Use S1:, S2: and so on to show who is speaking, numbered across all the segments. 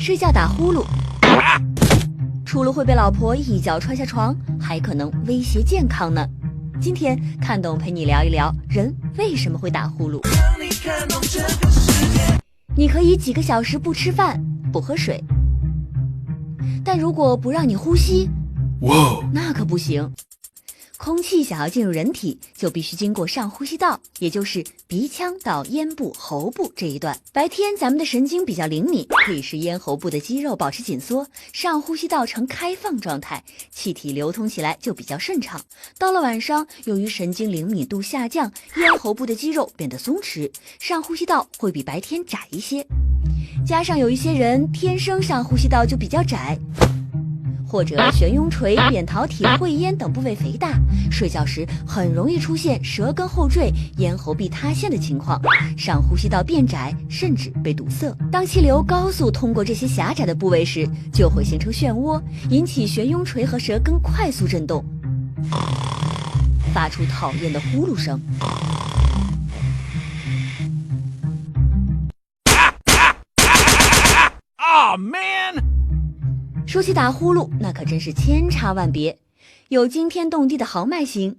S1: 睡觉打呼噜，除了会被老婆一脚踹下床，还可能威胁健康呢。今天看懂陪你聊一聊人为什么会打呼噜。你可以几个小时不吃饭不喝水，但如果不让你呼吸，那可不行。空气想要进入人体，就必须经过上呼吸道，也就是鼻腔到咽部、喉部这一段。白天咱们的神经比较灵敏，可以使咽喉部的肌肉保持紧缩，上呼吸道呈开放状态，气体流通起来就比较顺畅。到了晚上，由于神经灵敏度下降，咽喉部的肌肉变得松弛，上呼吸道会比白天窄一些。加上有一些人天生上呼吸道就比较窄，或者悬雍垂、扁桃体、会咽等部位肥大，睡觉时很容易出现舌根后坠、咽喉壁塌陷的情况，上呼吸道变窄，甚至被堵塞。当气流高速通过这些狭窄的部位时，就会形成漩涡，引起悬雍垂和舌根快速震动，发出讨厌的呼噜声。
S2: Oh man！
S1: 说起打呼噜，那可真是千差万别，有惊天动地的豪迈型，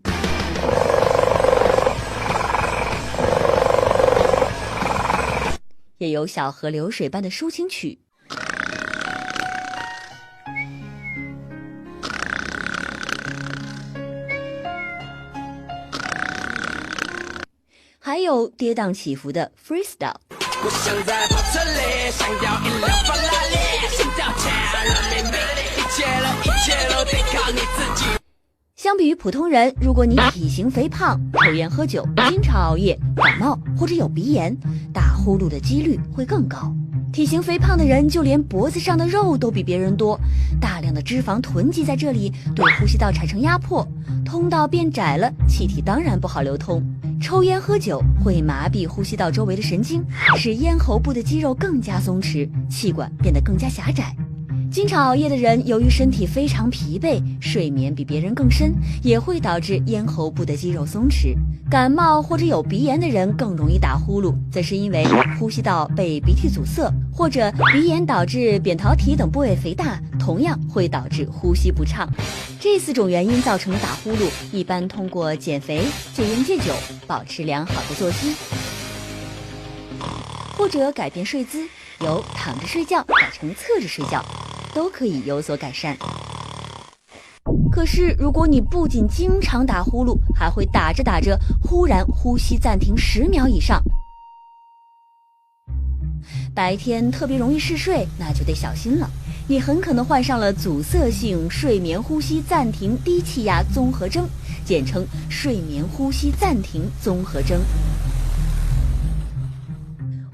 S1: 也有小河流水般的抒情曲，还有跌宕起伏的 freestyle。
S2: 我想在跑车里，想要一辆法拉利，心跳强了没魅力，一切都得靠你自己。
S1: 相比于普通人，如果你体型肥胖、抽烟喝酒、经常熬夜、感冒或者有鼻炎，打呼噜的几率会更高。体型肥胖的人就连脖子上的肉都比别人多，大量的脂肪囤积在这里，对呼吸道产生压迫，通道变窄了，气体当然不好流通。抽烟喝酒会麻痹呼吸道周围的神经，使咽喉部的肌肉更加松弛，气管变得更加狭窄。经常熬夜的人，由于身体非常疲惫，睡眠比别人更深，也会导致咽喉部的肌肉松弛。感冒或者有鼻炎的人更容易打呼噜，则是因为呼吸道被鼻涕阻塞，或者鼻炎导致扁桃体等部位肥大，同样会导致呼吸不畅。这4种原因造成的打呼噜，一般通过减肥、戒烟戒酒、保持良好的作息，或者改变睡姿，由躺着睡觉改成侧着睡觉，都可以有所改善。可是如果你不仅经常打呼噜，还会打着打着忽然呼吸暂停10秒以上，白天特别容易嗜睡，那就得小心了，你很可能患上了阻塞性睡眠呼吸暂停低气压综合征，简称睡眠呼吸暂停综合征。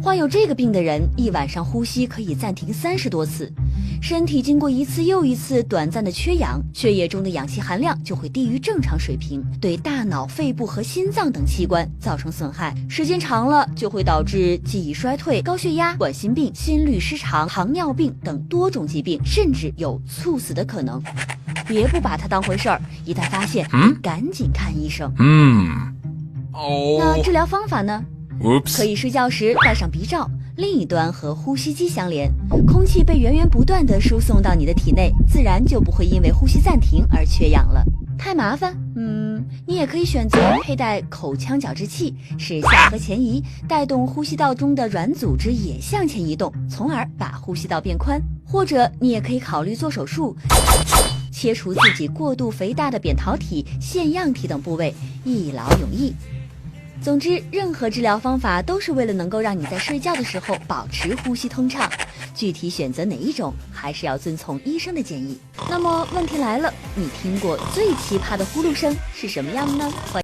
S1: 患有这个病的人，一晚上呼吸可以暂停30多次，身体经过一次又一次短暂的缺氧，血液中的氧气含量就会低于正常水平，对大脑、肺部和心脏等器官造成损害。时间长了，就会导致记忆衰退、高血压、冠心病、心律失常、糖尿病等多种疾病，甚至有猝死的可能。别不把它当回事儿，一旦发现，赶紧看医生。那治疗方法呢？可以睡觉时戴上鼻罩，另一端和呼吸机相连，空气被源源不断地输送到你的体内，自然就不会因为呼吸暂停而缺氧了。太麻烦？你也可以选择佩戴口腔矫治器，使下颌前移，带动呼吸道中的软组织也向前移动，从而把呼吸道变宽。或者你也可以考虑做手术，切除自己过度肥大的扁桃体、腺样体等部位，一劳永逸。总之，任何治疗方法都是为了能够让你在睡觉的时候保持呼吸通畅，具体选择哪一种，还是要遵从医生的建议。那么问题来了，你听过最奇葩的呼噜声是什么样呢？